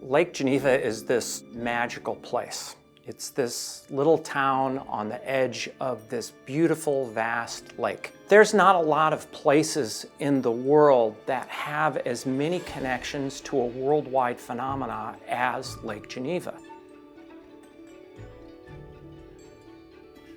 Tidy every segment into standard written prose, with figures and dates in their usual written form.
Lake Geneva is this magical place. It's this little town on the edge of this beautiful, vast lake. There's not a lot of places in the world that have as many connections to a worldwide phenomena as Lake Geneva.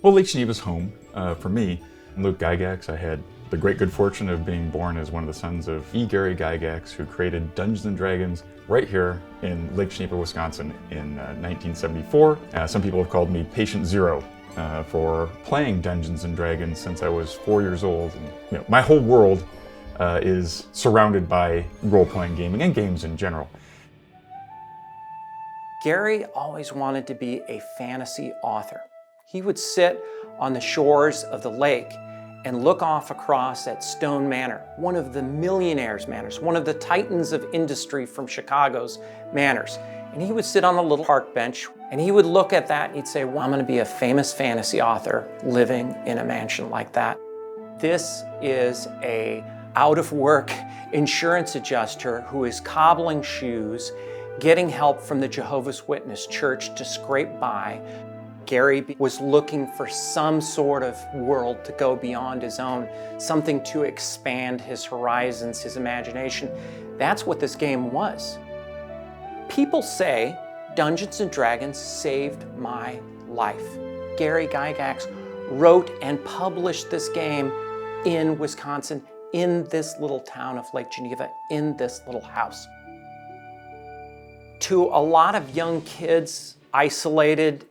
Well, Lake Geneva's home for me. Luke Gygax, I had the great good fortune of being born as one of the sons of Gary Gygax, who created Dungeons & Dragons right here in Lake Geneva, Wisconsin in 1974. Some people have called me Patient Zero for playing Dungeons & Dragons since I was 4 years old. And, my whole world is surrounded by role-playing gaming and games in general. Gary always wanted to be a fantasy author. He would sit on the shores of the lake and look off across at Stone Manor, one of the millionaires' manors, one of the titans of industry from Chicago's manors. And he would sit on a little park bench and he would look at that and he'd say, well, I'm gonna be a famous fantasy author living in a mansion like that. This is a out-of-work insurance adjuster who is cobbling shoes, getting help from the Jehovah's Witness church to scrape by. Gary was looking for some sort of world to go beyond his own, something to expand his horizons, his imagination. That's what this game was. People say Dungeons & Dragons saved my life. Gary Gygax wrote and published this game in Wisconsin, in this little town of Lake Geneva, in this little house. To a lot of young kids isolated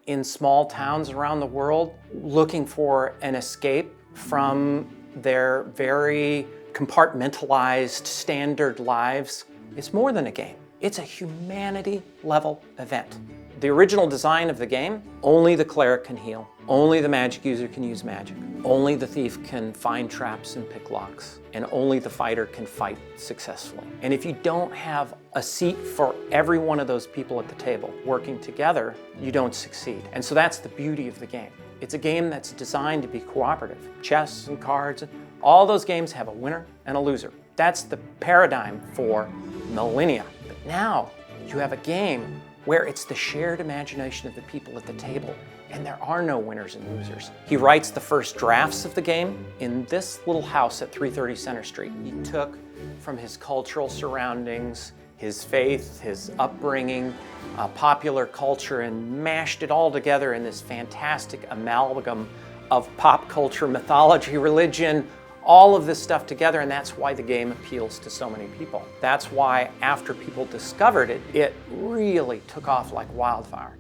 in small towns around the world, looking for an escape from their very compartmentalized standard lives, it's more than a game. It's a humanity-level event. The original design of the game, only the cleric can heal, only the magic user can use magic, only the thief can find traps and pick locks, and only the fighter can fight successfully. And if you don't have a seat for every one of those people at the table working together, you don't succeed. And so that's the beauty of the game. It's a game that's designed to be cooperative. Chess and cards, all those games have a winner and a loser. That's the paradigm for millennia. But now you have a game where it's the shared imagination of the people at the table, and there are no winners and losers. He writes the first drafts of the game in this little house at 330 Center Street. He took from his cultural surroundings, his faith, his upbringing, popular culture, and mashed it all together in this fantastic amalgam of pop culture, mythology, religion, all of this stuff together, and that's why the game appeals to so many people. That's why after people discovered it, it really took off like wildfire.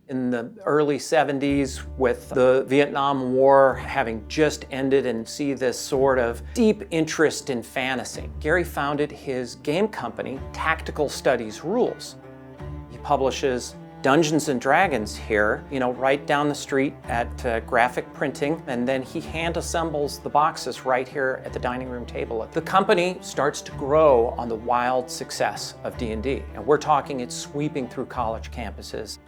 In the early 70s, with the Vietnam War having just ended and see this sort of deep interest in fantasy, Gary founded his game company, Tactical Studies Rules. He publishes Dungeons & Dragons here, right down the street at Graphic Printing, and then he hand assembles the boxes right here at the dining room table. The company starts to grow on the wild success of D&D, and we're talking it's sweeping through college campuses.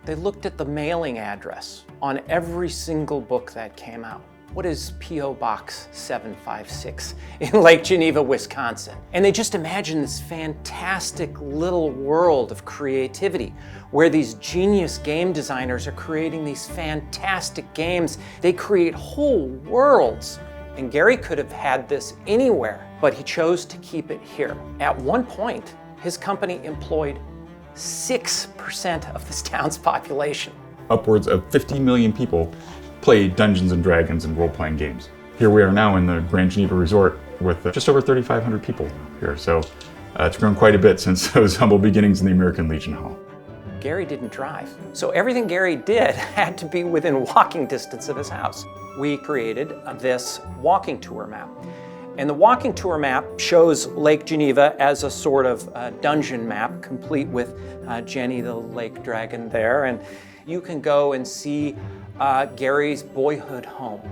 They looked at the mailing address on every single book that came out. What is P.O. Box 756 in Lake Geneva, Wisconsin? And they just imagined this fantastic little world of creativity where these genius game designers are creating these fantastic games. They create whole worlds. And Gary could have had this anywhere, but he chose to keep it here. At one point, his company employed 6% of this town's population. Upwards of 50 million people play Dungeons & Dragons and role-playing games. Here we are now in the Grand Geneva Resort with just over 3,500 people here. So it's grown quite a bit since those humble beginnings in the American Legion Hall. Gary didn't drive, so everything Gary did had to be within walking distance of his house. We created this walking tour map. And the walking tour map shows Lake Geneva as a sort of dungeon map, complete with Jenny the lake dragon there. And you can go and see Gary's boyhood home.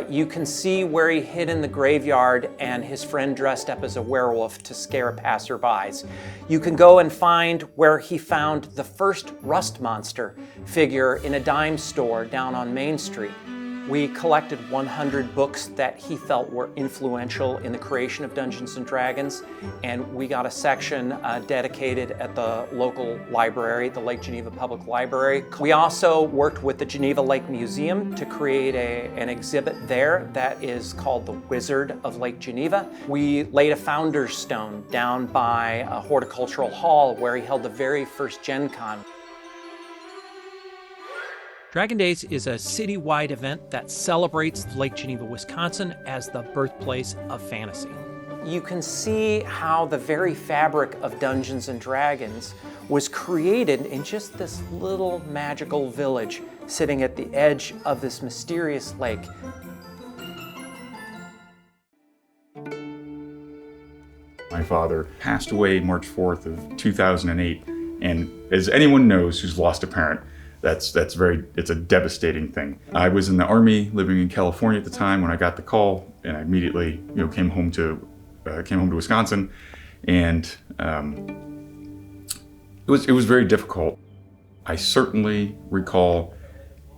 You can see where he hid in the graveyard and his friend dressed up as a werewolf to scare passerbys. You can go and find where he found the first rust monster figure in a dime store down on Main Street. We collected 100 books that he felt were influential in the creation of Dungeons & Dragons, and we got a section dedicated at the local library, the Lake Geneva Public Library. We also worked with the Geneva Lake Museum to create an exhibit there that is called the Wizard of Lake Geneva. We laid a founder's stone down by a horticultural hall where he held the very first GenCon. Dragon Days is a citywide event that celebrates Lake Geneva, Wisconsin as the birthplace of fantasy. You can see how the very fabric of Dungeons & Dragons was created in just this little magical village sitting at the edge of this mysterious lake. My father passed away March 4th of 2008, and as anyone knows who's lost a parent, it's a devastating thing. I was in the Army, living in California at the time when I got the call, and I immediately, came home to Wisconsin, and it was very difficult. I certainly recall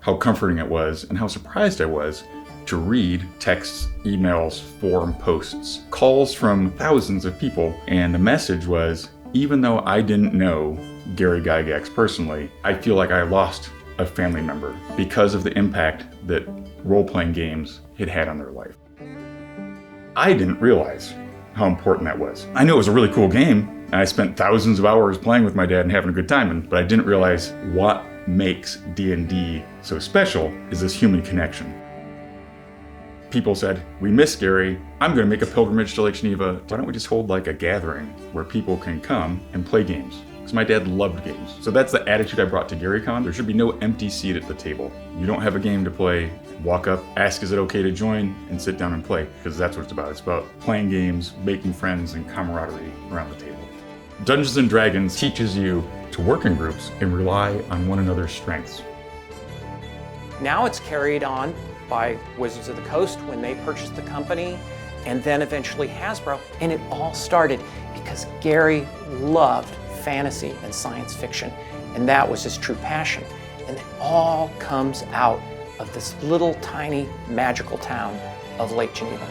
how comforting it was and how surprised I was to read texts, emails, forum posts, calls from thousands of people, and the message was, even though I didn't know Gary Gygax personally, I feel like I lost a family member because of the impact that role-playing games had had on their life. I didn't realize how important that was. I knew it was a really cool game, and I spent thousands of hours playing with my dad and having a good time, but I didn't realize what makes D&D so special is this human connection. People said, we miss Gary, I'm gonna make a pilgrimage to Lake Geneva. Why don't we just hold like a gathering where people can come and play games? Because my dad loved games. So that's the attitude I brought to GaryCon. There should be no empty seat at the table. You don't have a game to play, walk up, ask is it okay to join, and sit down and play, because that's what it's about. It's about playing games, making friends, and camaraderie around the table. Dungeons & Dragons teaches you to work in groups and rely on one another's strengths. Now it's carried on by Wizards of the Coast when they purchased the company, and then eventually Hasbro. And it all started because Gary loved fantasy and science fiction, and that was his true passion. And it all comes out of this little tiny magical town of Lake Geneva.